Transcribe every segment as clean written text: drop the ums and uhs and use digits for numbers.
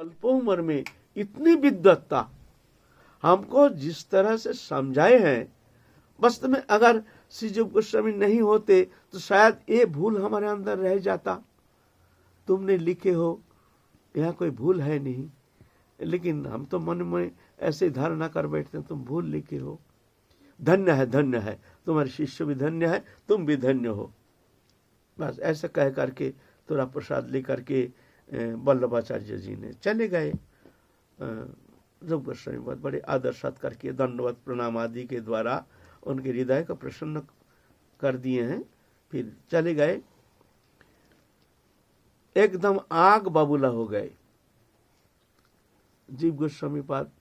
अल्प उम्र में इतनी विद्वत्ता हमको जिस तरह से समझाए हैं, वास्तव में अगर श्री जीव गोस्वामी नहीं होते तो शायद ये भूल हमारे अंदर रह जाता। तुमने लिखे हो, यहाँ कोई भूल है नहीं, लेकिन हम तो मन में ऐसे धारणा कर बैठते हैं तुम भूल लिखे हो। धन्य है, तुम्हारे शिष्य भी धन्य है, तुम भी धन्य हो। बस ऐसा कह करके थोड़ा प्रसाद लेकर के वल्लभाचार्य जी ने चले गए। जब गोस्वामी बहुत बड़े आदर सत्कार किए, दंडवत प्रणाम आदि के द्वारा उनके हृदय को प्रसन्न कर दिए हैं, फिर चले गए। एकदम आग बबूला हो गए। जीव गोस्वामी पाद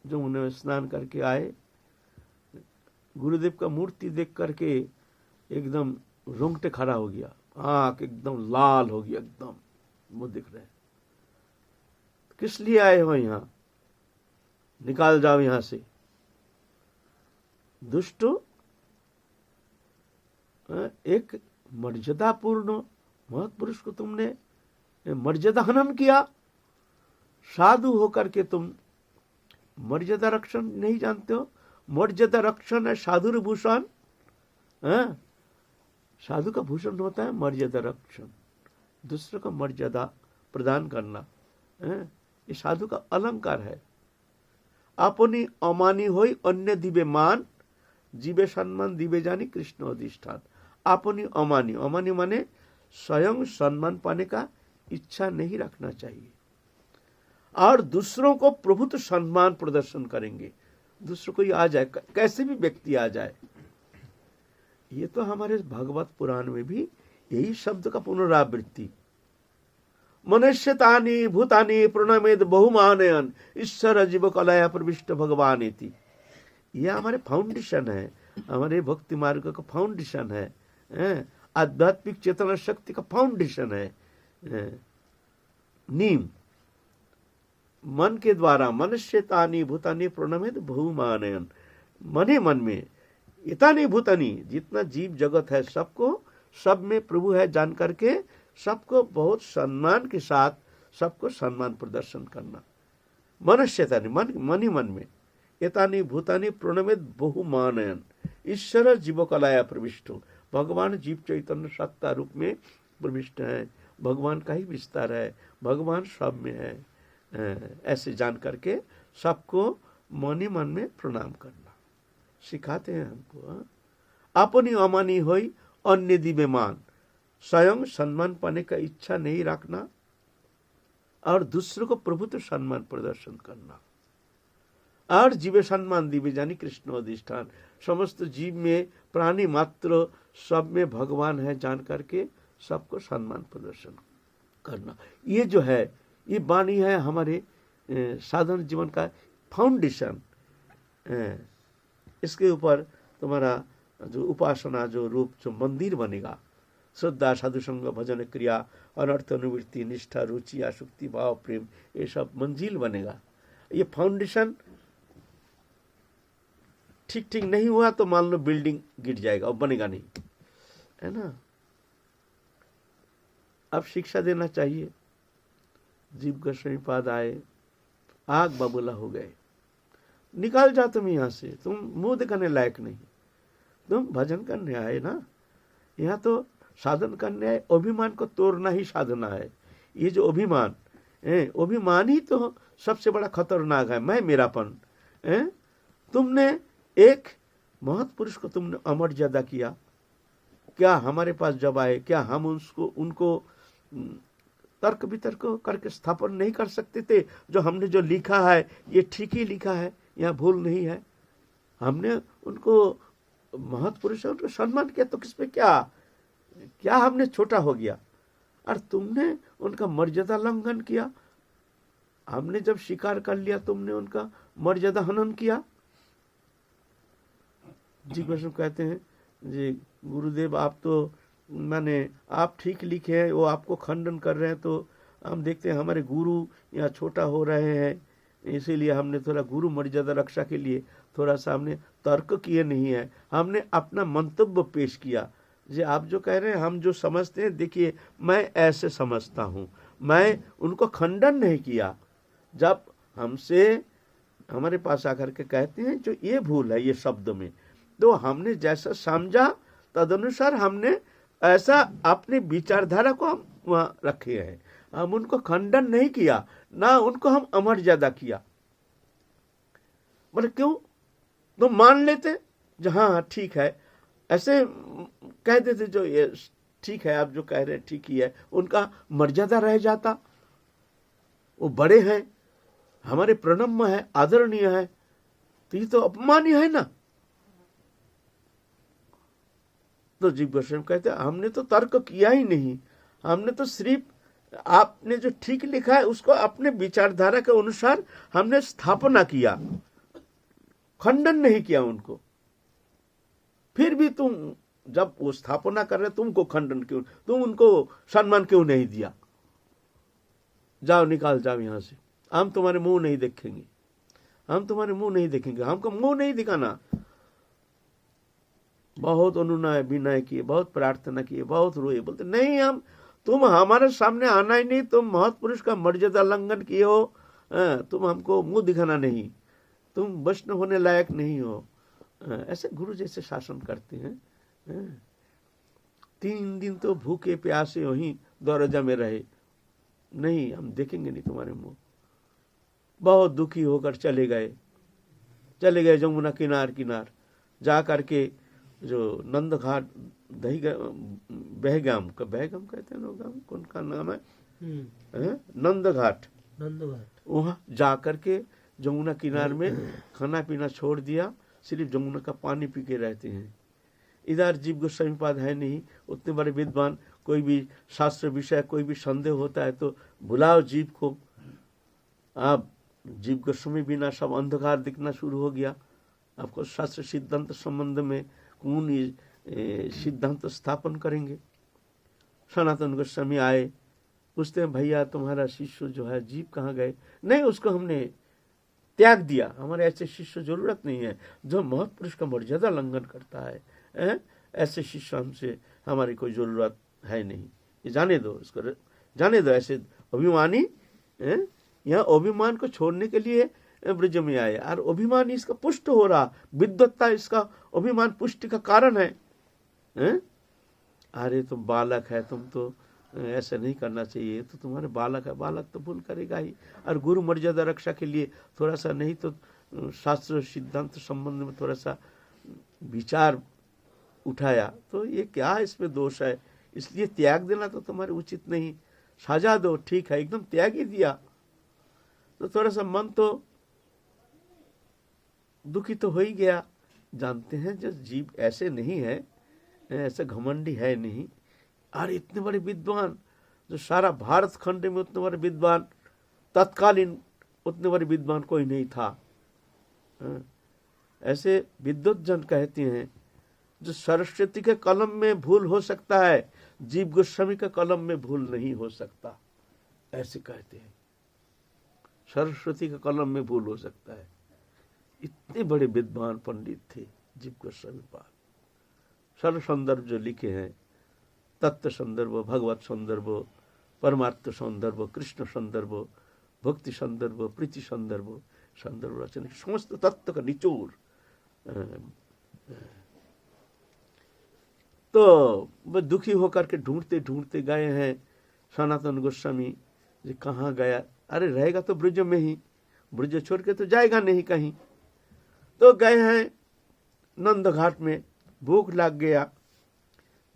जो उन्हें स्नान करके आए, गुरुदेव का मूर्ति देख करके एकदम रोंगटे खड़ा हो गया, आंख एकदम लाल हो गया, एकदम वो दिख रहे। किस लिए आए हो यहाँ, निकाल जाओ यहां से। दुष्टो, एक मर्यादापूर्ण महत्पुरुष को तुमने मर्यादा हनन किया। साधु होकर के तुम मर्यादा रक्षण नहीं जानते हो। मर्यादा रक्षण है साधुर भूषण। साधु का भूषण होता है मर्यादा रक्षण, दूसरे को मर्यादा प्रदान करना, ये साधु का अलंकार है। अपनी अमानी होई अन्य दिवे मान, जीवे सम्मान दिवे जानी कृष्ण अधिष्ठान। अपनी अमानी माने स्वयं सम्मान पाने का इच्छा नहीं रखना चाहिए, और दूसरों को प्रभुत्व सम्मान प्रदर्शन करेंगे। दूसरों को ही आ जाए, कैसे भी व्यक्ति आ जाए। ये तो हमारे भागवत पुराण में भी यही शब्द का पुनरावृत्ति। मनुष्यतानि भूतानि प्रणमेद बहुमानयन ईश्वर जीव कलया प्रविष्ट भगवान इति। यह हमारे फाउंडेशन है, हमारे भक्ति मार्ग का फाउंडेशन है, आध्यात्मिक चेतना शक्ति का फाउंडेशन है। नीम मन के द्वारा मनुष्यतानि भूतानि प्रणमेद बहुमानयन, मने मन में इतानी भूतानी, जितना जीव जगत है सबको, सब में प्रभु है जान करके सबको बहुत सम्मान के साथ सबको सम्मान प्रदर्शन करना। मनुष्यतानी मन ही मन में, एतानी भूतानी प्रणमेद बहुमानयन ईश्वर जीव कलाया प्रविष्ट। भगवान जीव चैतन्य सत्ता रूप में प्रविष्ट है, भगवान का ही विस्तार है, भगवान सब में है। ऐसे जान करके सबको मन ही मन में प्रणाम करना सिखाते हैं हमको। अपनी अमानी होई अन्य दिव्य मान, स्वयं सम्मान पाने का इच्छा नहीं रखना, और दूसरों को प्रभुत्व सम्मान प्रदर्शन करना। और जीवे सम्मान दिव्य जानी कृष्ण अधिष्ठान, समस्त जीव में प्राणी मात्र सब में भगवान है जान करके सबको सम्मान प्रदर्शन करना। ये जो है, ये वाणी है हमारे साधारण जीवन का फाउंडेशन। इसके ऊपर तुम्हारा जो उपासना जो रूप जो मंदिर बनेगा, श्रद्धा साधु संग भजन क्रिया अनर्थ अनुवृत्ति निष्ठा रुचि आसक्ति भाव प्रेम, ये सब मंजिल बनेगा। ये फाउंडेशन ठीक नहीं हुआ तो मान लो बिल्डिंग गिर जाएगा और बनेगा नहीं, है ना। अब शिक्षा देना चाहिए। जीव गोस्वामी पाद आए, आग बबूला हो गए, निकाल जाओ तुम यहाँ से, तुम मुंह दिखाने लायक नहीं, तुम भजन करने आए ना। यहाँ तो साधन करने आए, अभिमान को तोड़ना ही साधना है। ये जो अभिमान है, अभिमान ही तो सबसे बड़ा खतरनाक है, मैं मेरापन। तुमने एक महत्पुरुष को तुमने अमर्यादा किया, क्या हमारे पास जब आए क्या हम उनको तर्क वितर्क करके स्थापन नहीं कर सकते थे? जो हमने जो लिखा है ये ठीक ही लिखा है, यहाँ भूल नहीं है। हमने उनको महत्पुरुषों को सम्मान किया तो किस पे क्या हमने छोटा हो गया? और तुमने उनका मर्यादा लंघन किया। हमने जब स्वीकार कर लिया तुमने उनका मर्यादा हनन किया। जी कृष्ण कहते हैं जी गुरुदेव आप तो माने आप ठीक लिखे हैं, वो आपको खंडन कर रहे हैं, तो हम देखते हैं हमारे गुरु यहाँ छोटा हो रहे हैं, इसीलिए हमने थोड़ा गुरु मर्यादा रक्षा के लिए थोड़ा सा हमने तर्क किए नहीं है, हमने अपना मंतव्य पेश किया। जी आप जो कह रहे हैं हम जो समझते हैं, देखिए मैं ऐसे समझता हूँ, मैं उनको खंडन नहीं किया, जब हमसे हमारे पास आकर के कहते हैं जो ये भूल है ये शब्द में, तो हमने जैसा समझा तदनुसार हमने ऐसा अपनी विचारधारा को हम वहाँ रखे हैं। हम उनको खंडन नहीं किया, ना उनको हम अमर्यादा किया। मतलब क्यों? तो मान लेते जो हाँ ठीक है, ऐसे कह देते जो ये ठीक है, आप जो कह रहे हैं ठीक ही है, उनका मर्यादा रह जाता। वो बड़े हैं, हमारे प्रणम्य है, आदरणीय है, तो ये तो अपमान ही है ना। तो जीव गोस्वामी कहते हैं हमने तो तर्क किया ही नहीं, हमने तो सिर्फ आपने जो ठीक लिखा है उसको अपने विचारधारा के अनुसार हमने स्थापना किया, खंडन नहीं किया उनको। फिर भी तुम जब वो स्थापना कर रहे तुमको खंडन क्यों, तुम उनको सम्मान क्यों नहीं दिया? जाओ निकाल जाओ यहां से, हम तुम्हारे मुंह नहीं देखेंगे, हम तुम्हारे मुंह नहीं देखेंगे, हमको मुंह नहीं दिखाना। बहुत अनुनय विनय किए, बहुत प्रार्थना किए, बहुत रोए, बोलते नहीं हम, तुम हमारे सामने आना ही नहीं, तुम महत्पुरुष का मर्यादा उल्लंघन किए हो, तुम हमको मुंह दिखाना नहीं, तुम वैष्णव होने लायक नहीं हो। ऐसे गुरु जैसे शासन करते हैं। 3 दिन तो भूखे प्यासे वहीं दौरजा में रहे, नहीं हम देखेंगे नहीं तुम्हारे मुंह। बहुत दुखी होकर चले गए जमुना किनार जा करके जो नंद घाट बहगाम कहते हैं लोग, कौन का नाम है, नंद घाट, वहां जा करके जमुना किनार में खाना पीना छोड़ दिया, सिर्फ जमुना का पानी पी के रहते हैं। इधर जीव गोस्वामी पाद है नहीं, उतने बड़े विद्वान, कोई भी शास्त्र विषय कोई भी संदेह होता है तो बुलाओ जीव को। आप जीव गोस्वामी बिना सब अंधकार दिखना शुरू हो गया। आपको शास्त्र सिद्धांत संबंध में कौन सिद्धांत स्थापन करेंगे? सनातन गोस्वामी आए, पूछते हैं भैया तुम्हारा शिष्य जो है जीव कहाँ गए? नहीं, उसको हमने त्याग दिया, हमारे ऐसे शिष्य जरूरत नहीं है जो महत्पुरुष का मर्यादा उल्लंघन करता है। ऐसे शिष्य हमसे हमारी कोई जरूरत है नहीं, ये जाने दो, इसको जाने दो। ऐसे अभिमानी यहाँ अभिमान को छोड़ने के लिए ब्रज में आए, और अभिमान इसका पुष्ट हो रहा, विद्वत्ता इसका अभिमान पुष्टि का कारण है। अरे तुम बालक है, तुम तो ऐसा नहीं करना चाहिए, तो तुम्हारे बालक है, बालक तो भूल करेगा ही। और गुरु मर्यादा रक्षा के लिए थोड़ा सा नहीं तो शास्त्र सिद्धांत संबंध में थोड़ा सा विचार उठाया, तो ये क्या इसमें दोष है? इसलिए त्याग देना तो तुम्हारे उचित नहीं, सजा दो, ठीक है, एकदम त्याग ही दिया तो थोड़ा सा मन तो दुखी तो हो ही गया। जानते हैं जो जीव ऐसे नहीं है, ऐसे घमंडी है नहीं। और इतने बड़े विद्वान, जो सारा भारत खंड में उतने बड़े विद्वान, तत्कालीन उतने बड़े विद्वान कोई नहीं था। ऐसे विद्वत जन कहते हैं जो सरस्वती के कलम में भूल हो सकता है, जीव गोस्वामी के कलम में भूल नहीं हो सकता, ऐसे कहते हैं। सरस्वती के कलम में भूल हो सकता है। इतने बड़े विद्वान पंडित थे जीव गोस्वामी पाद। सर्व संदर्भ जो लिखे हैं, तत्व संदर्भ, भगवत संदर्भ, परमार्थ संदर्भ, कृष्ण संदर्भ, भक्ति संदर्भ, प्रीति संदर्भ, संदर्भ रचना, समस्त तत्व का निचोड़। तो वह दुखी होकर के ढूंढते ढूंढते गए हैं सनातन गोस्वामी जी, कहाँ गया? अरे रहेगा तो ब्रज में ही, ब्रज छोड़ के तो जाएगा नहीं कहीं। तो गए हैं नंद घाट में, भूख लग गया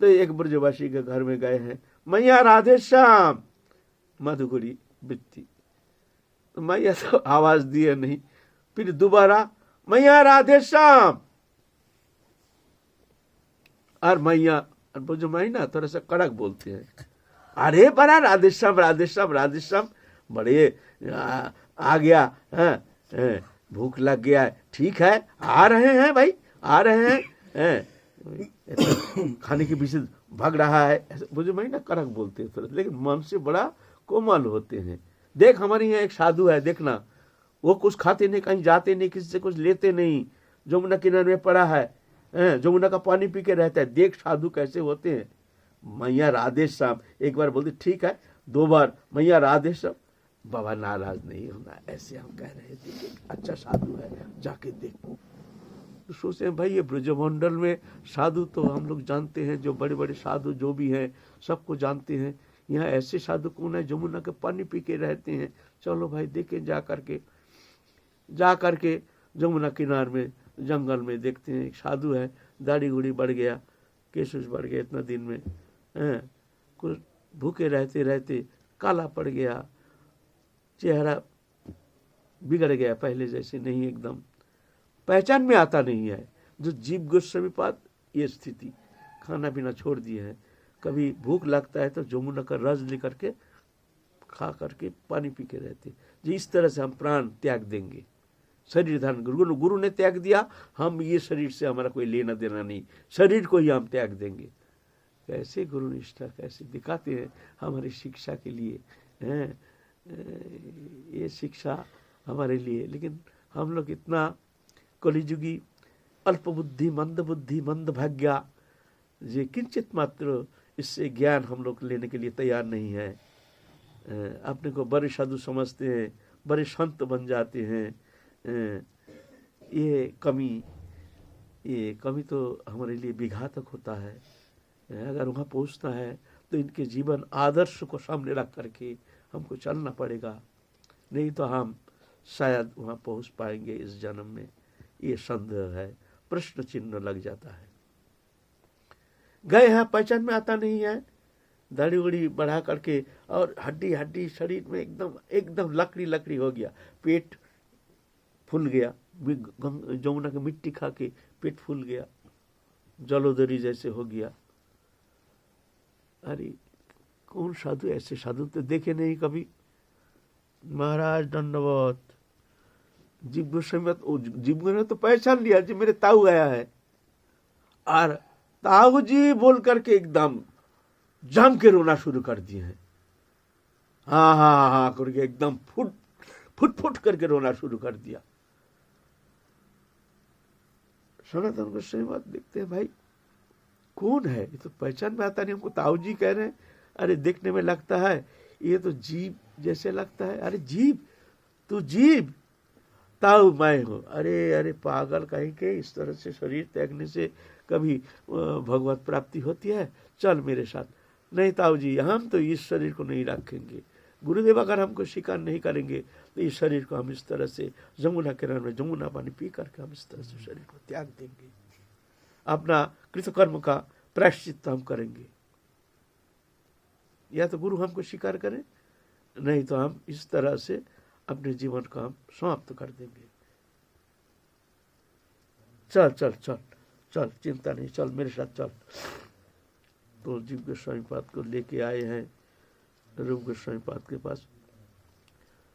तो एक ब्रजवासी के घर में गए हैं, मैया राधे श्याम, मधुगुरी बित्ती। तो मैया तो आवाज दिए नहीं, फिर दोबारा मैया राधे श्याम, और मैया बुझमाई ना थोड़ा सा कड़क बोलते हैं, अरे बड़ा राधे श्याम राधे श्याम राधे श्याम, बड़े आ गया है, भूख लग गया है, ठीक है आ रहे हैं भाई, आ रहे हैं, खाने के पीछे भाग रहा है, बुझमाई ना कड़क बोलते हैं थोड़ा, लेकिन मन से बड़ा कोमल होते हैं। देख हमारे यहाँ एक साधु है, देखना वो कुछ खाते नहीं, कहीं जाते नहीं, किसी से कुछ लेते नहीं, जमुना किनारे में पड़ा है, जमुना का पानी पी के रहता है, देख साधु कैसे होते हैं। मैया राधे श्याम एक बार बोलते ठीक है, 2 बार मैया राधे श्याम, बाबा नाराज नहीं होना, ऐसे हम कह रहे थे, अच्छा साधु है, जाके देखो। तो सोचते हैं भाई ये ब्रजमंडल में साधु तो हम लोग जानते हैं, जो बड़े बड़े साधु जो भी हैं सबको जानते हैं, यहाँ ऐसे साधु कौन है जमुना के पानी पी के रहते हैं। चलो भाई देखें, जा करके जमुना किनार में जंगल में देखते हैं, एक साधु है, दाढ़ी गुड़ी बढ़ गया, केश बढ़ गया इतना दिन में, कुछ भूखे रहते रहते काला पड़ गया, चेहरा बिगड़ गया, पहले जैसे नहीं, एकदम पहचान में आता नहीं है। जो जीव गोस्वामी पाद ये स्थिति, खाना पीना छोड़ दिए हैं, कभी भूख लगता है तो जमुना का रस लेकर के खा करके पानी पी के रहते। जी इस तरह से हम प्राण त्याग देंगे, शरीर धारण, गुरु ने त्याग दिया, हम ये शरीर से हमारा कोई लेना देना नहीं, शरीर को ही हम त्याग देंगे। कैसे गुरु निष्ठा कैसे दिखाते हैं हमारी शिक्षा के लिए, ये शिक्षा हमारे लिए। लेकिन हम लोग इतना कलिजुगी अल्प बुद्धि मंद भाग्या, ये किंचित मात्र इससे ज्ञान हम लोग लेने के लिए तैयार नहीं है। अपने को बड़े साधु समझते हैं, बड़े संत बन जाते हैं। ये कमी तो हमारे लिए विघातक होता है। अगर वहाँ पहुँचना है तो इनके जीवन आदर्श को सामने रख करके हमको चलना पड़ेगा, नहीं तो हम शायद वहाँ पहुँच पाएंगे इस जन्म में, ये संदेह है, प्रश्न चिन्ह लग जाता है। गए हैं, पहचान में आता नहीं है, दाढ़ी उड़ी बढ़ा करके और हड्डी शरीर में एकदम लकड़ी हो गया, पेट फूल गया, जमुना की मिट्टी खा के पेट फूल गया, जलोदरी जैसे हो गया। अरे कौन साधु, ऐसे साधु तो देखे नहीं कभी। महाराज दंडवत। जीव गोस्वामी ने तो पहचान लिया जी मेरे ताऊ आया है, और ताऊ जी बोल करके एकदम जम के रोना शुरू कर दिए हैं। हाँ करके एकदम फुट करके रोना शुरू कर दिया। सनातन गोस्वामी बात देखते हैं, भाई कौन है ये, तो पहचान में आता नहीं, हमको ताऊ जी कह रहे हैं। अरे देखने में लगता है ये तो जीव जैसे लगता है। अरे जीव, तू जीव, ताऊ मैं हूँ। अरे पागल कहीं के, इस तरह से शरीर त्यागने से कभी भगवत प्राप्ति होती है? चल मेरे साथ। नहीं ताऊ जी, हम तो इस शरीर को नहीं रखेंगे। गुरुदेव अगर हमको स्वीकार नहीं करेंगे तो इस शरीर को हम इस तरह से जमुना किनारे में जमुना पानी पी करके हम इस तरह से शरीर को त्याग देंगे, अपना कृतकर्म का प्रायश्चित हम करेंगे। या तो गुरु हमको स्वीकार करें, नहीं तो हम इस तरह से अपने जीवन को हम समाप्त कर देंगे। चल चल चल चल, चिंता नहीं, चल मेरे साथ चल। तो जीव गोस्वामी पाद को लेके आए हैं रूप गोस्वामी पाद के पास।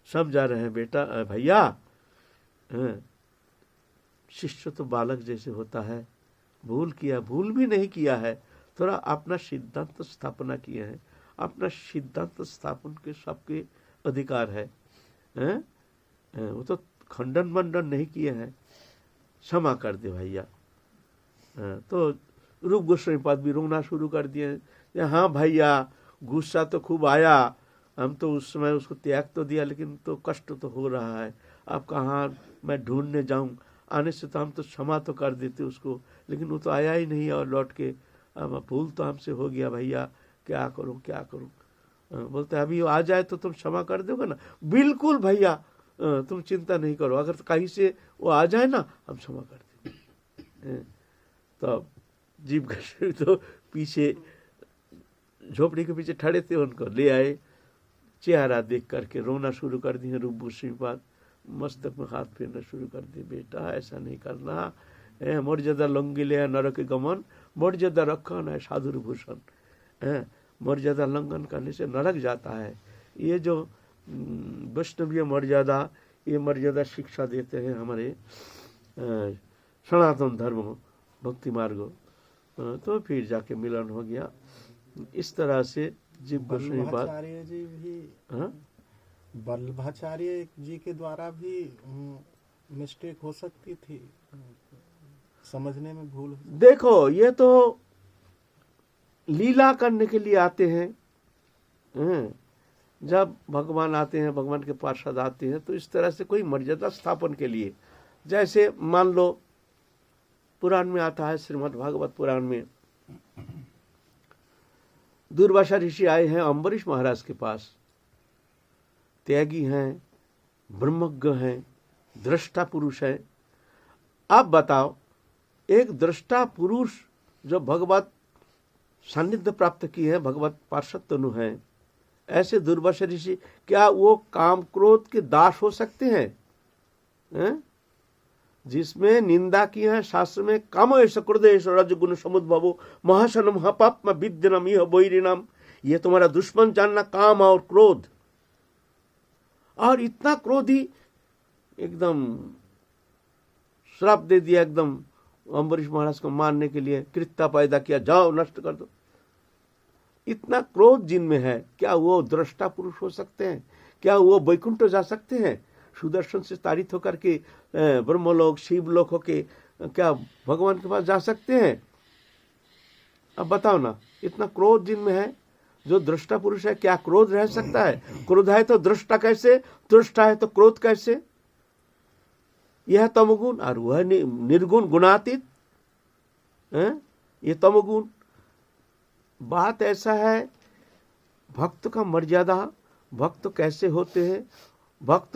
सब जा रहे हैं, बेटा भैया, शिष्य तो बालक जैसे होता है, भूल किया, भूल भी नहीं किया है, थोड़ा अपना सिद्धांत स्थापना किए हैं। अपना सिद्धांत स्थापन के सबके अधिकार है, वो तो खंडन मंडन नहीं किए हैं, क्षमा कर दे भैया। तो रूप गोस्वामी पाद भी रोना शुरू कर दिए। हाँ भैया, गुस्सा तो खूब आया, हम तो उस समय उसको त्याग तो दिया, लेकिन तो कष्ट तो हो रहा है। अब कहाँ मैं ढूंढने जाऊं, आने से तो हम तो क्षमा तो कर देते उसको, लेकिन वो तो आया ही नहीं और लौट के। अब भूल तो हमसे हो गया भैया, क्या करूं। बोलते अभी वो आ जाए तो तुम क्षमा कर दोगे ना? बिल्कुल भैया, तुम चिंता नहीं करो, अगर कहीं से वो आ जाए ना हम क्षमा कर देंगे। तो जीव गोस्वामी तो पीछे झोपड़ी के पीछे खड़े थे, उनको ले आए, चेहरा देख करके रोना शुरू कर दिए। रूप गोस्वामी पाद मस्तक में हाथ फेरना शुरू कर दिए। बेटा ऐसा नहीं करना, मर्यादा लंघी ले नरक गमन, मर्यादा रखन है साधुर भूषण। मर्यादा लंघन करने से नरक जाता है। ये जो वैष्णवीय मर्यादा, ये मर्यादा शिक्षा देते हैं हमारे सनातन धर्म भक्ति मार्ग। तो फिर जाके मिलन हो गया। इस तरह से जीव गोस्वामी पाद जी भी, वल्लभाचार्य जी के द्वारा भी मिस्टेक हो सकती थी, समझने में भूल। देखो ये तो लीला करने के लिए आते हैं, जब भगवान आते हैं, भगवान के पार्षद आते हैं, तो इस तरह से कोई मर्यादा स्थापन के लिए, जैसे मान लो पुराण में आता है, श्रीमद् भागवत पुराण में दुर्वासा ऋषि आए हैं अम्बरीश महाराज के पास। त्यागी हैं, ब्रह्मज्ञ हैं, दृष्टा पुरुष है। आप बताओ, एक दृष्टा पुरुष जो भगवत सानिध्य प्राप्त की है, भगवत पार्षद तनु है, ऐसे दुर्वासा ऋषि क्या वो काम क्रोध के दास हो सकते हैं? जिसमें निंदा की है शास्त्र में, कामेश क्रोधेश रजगुण समुद्भवो महाशनम हपाप्म विद्यनम यह बोरिनम, ये तुम्हारा दुश्मन जानना काम और क्रोध। और इतना क्रोधी एकदम श्राप दे दिया, एकदम अम्बरीश महाराज को मारने के लिए कृत्या पैदा किया, जाओ नष्ट कर दो। इतना क्रोध जिनमें है, क्या वो दृष्टा पुरुष हो सकते हैं? क्या वो वैकुंठ जा सकते हैं? सुदर्शन से तारित होकर के ब्रह्मलोक शिवलोक होके क्या भगवान के पास जा सकते हैं? अब बताओ ना, इतना क्रोध जिनमें है, जो दृष्टा पुरुष है, क्या क्रोध रह सकता है? क्रोध है तो दृष्टा कैसे, दृष्टा है तो क्रोध कैसे? यह तमगुण और वह निर्गुण गुणातीत, ये तमगुण। बात ऐसा है, भक्त का मर्यादा, भक्त कैसे होते हैं, भक्त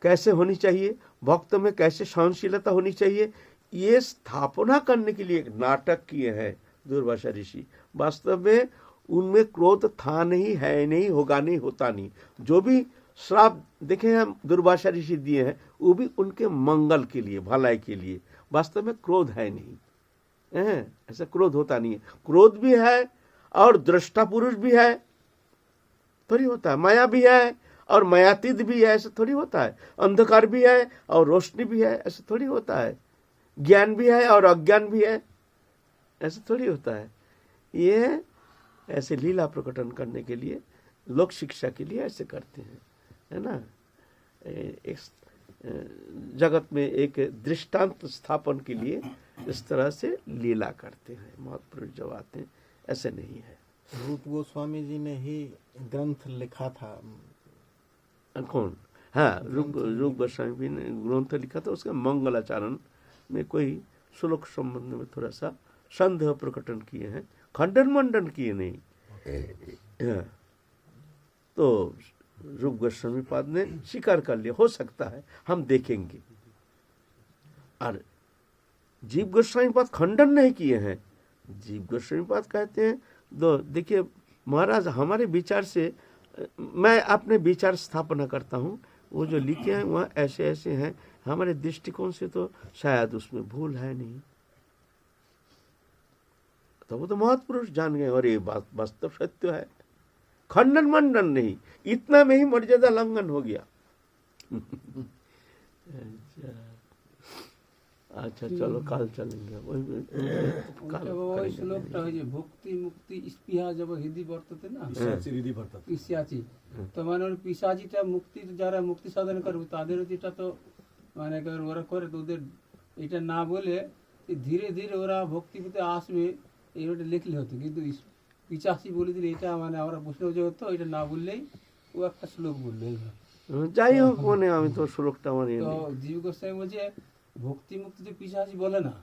कैसे होनी चाहिए, भक्त में कैसे सहनशीलता होनी चाहिए, ये स्थापना करने के लिए एक नाटक किए हैं दुर्वासा ऋषि। वास्तव में उनमें क्रोध था नहीं, है नहीं, होगा नहीं, होता नहीं। जो भी श्राप देखे हम दुर्वासा ऋषि दिए हैं, वो भी उनके मंगल के लिए, भलाई के लिए। वास्तव में क्रोध है नहीं, ऐसा क्रोध होता नहीं है। क्रोध भी है और दृष्टा पुरुष भी है, थोड़ी होता है। माया भी है और मायातीत भी है, ऐसा थोड़ी होता है। अंधकार भी है और रोशनी भी है, ऐसा थोड़ी होता है। ज्ञान भी है और अज्ञान भी है, ऐसा थोड़ी होता है। ये ऐसे लीला प्रकटन करने के लिए, लोक शिक्षा के लिए ऐसे करते हैं, है ना। एक जगत में एक दृष्टांत स्थापन के लिए इस तरह से लीला करते हैं महापुरुष जब आते हैं, ऐसे नहीं है। रूप गोस्वामी जी ने ही ग्रंथ लिखा था। कौन? हाँ, रूप गोस्वामी ने ग्रंथ लिखा था। उसके मंगलाचरण में कोई श्लोक संबंध में थोड़ा सा संदेह प्रकटन किए हैं, खंडन मंडन किए नहीं। तो रूप गोस्वामी पाद ने स्वीकार कर लिया, हो सकता है, हम देखेंगे। और जीव गोस्वामी पाद खंडन नहीं किए हैं। जीव गोस्वामी पाद कहते हैं, देखिए महाराज, हमारे विचार से मैं अपने विचार स्थापना करता हूँ, वो जो लिखे हैं वह ऐसे ऐसे हैं, हमारे दृष्टिकोण से तो शायद उसमें भूल है नहीं। तो वो तो महापुरुष जान गए और ये बात वास्तव सत्य है, खंडन मंडन नहीं। इतना में ही मर्यादा लंघन हो गया। अच्छा चलो काल चलेंगे। भक्ति मुक्ति स्पृहा जब हृदय बर्तते ना, पिशाची तो মানে পিশাচিটা মুক্তি, যারা মুক্তি সাধন করবে তাদের যেটা তো মানে ওরা করে, তো ওদের এটা না বলে ধীরে ধীরে ওরা ভক্তি পেতে আসবে, এইটা লিখলে হতো। কিন্তু পিশাচি বলে দিলে এটা মানে আমরা প্রশ্ন যে হতো, এটা না বললেই ও একটা শ্লোক বললো এইভাবে। যাই হোক, মানে আমি তো শ্লোকটা মানে তো জীব গোস্বামী বলছে ভক্তি মুক্তি যে পিশাচি বলে না,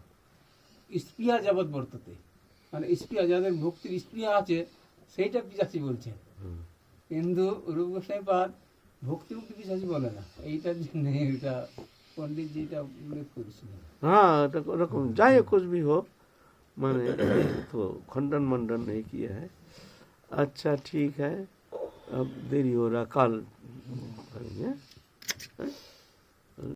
স্পৃহা যাবৎ বর্ততে, মানে স্পৃহা, যাদের ভক্তির স্পৃহা আছে সেইটা পিশাচি বলছে। কিন্তু রূপ গোস্বামী পাদ ভক্তি মুক্তি পিশাচি বলে না, এইটার জন্য এটা पंडित जी का उल्लेख करेছিলেন। हाँ, रकम जाए कुछ भी हो, माने तो खंडन मंडन नहीं किया है। अच्छा ठीक है, अब देरी हो रहा, कल करेंगे।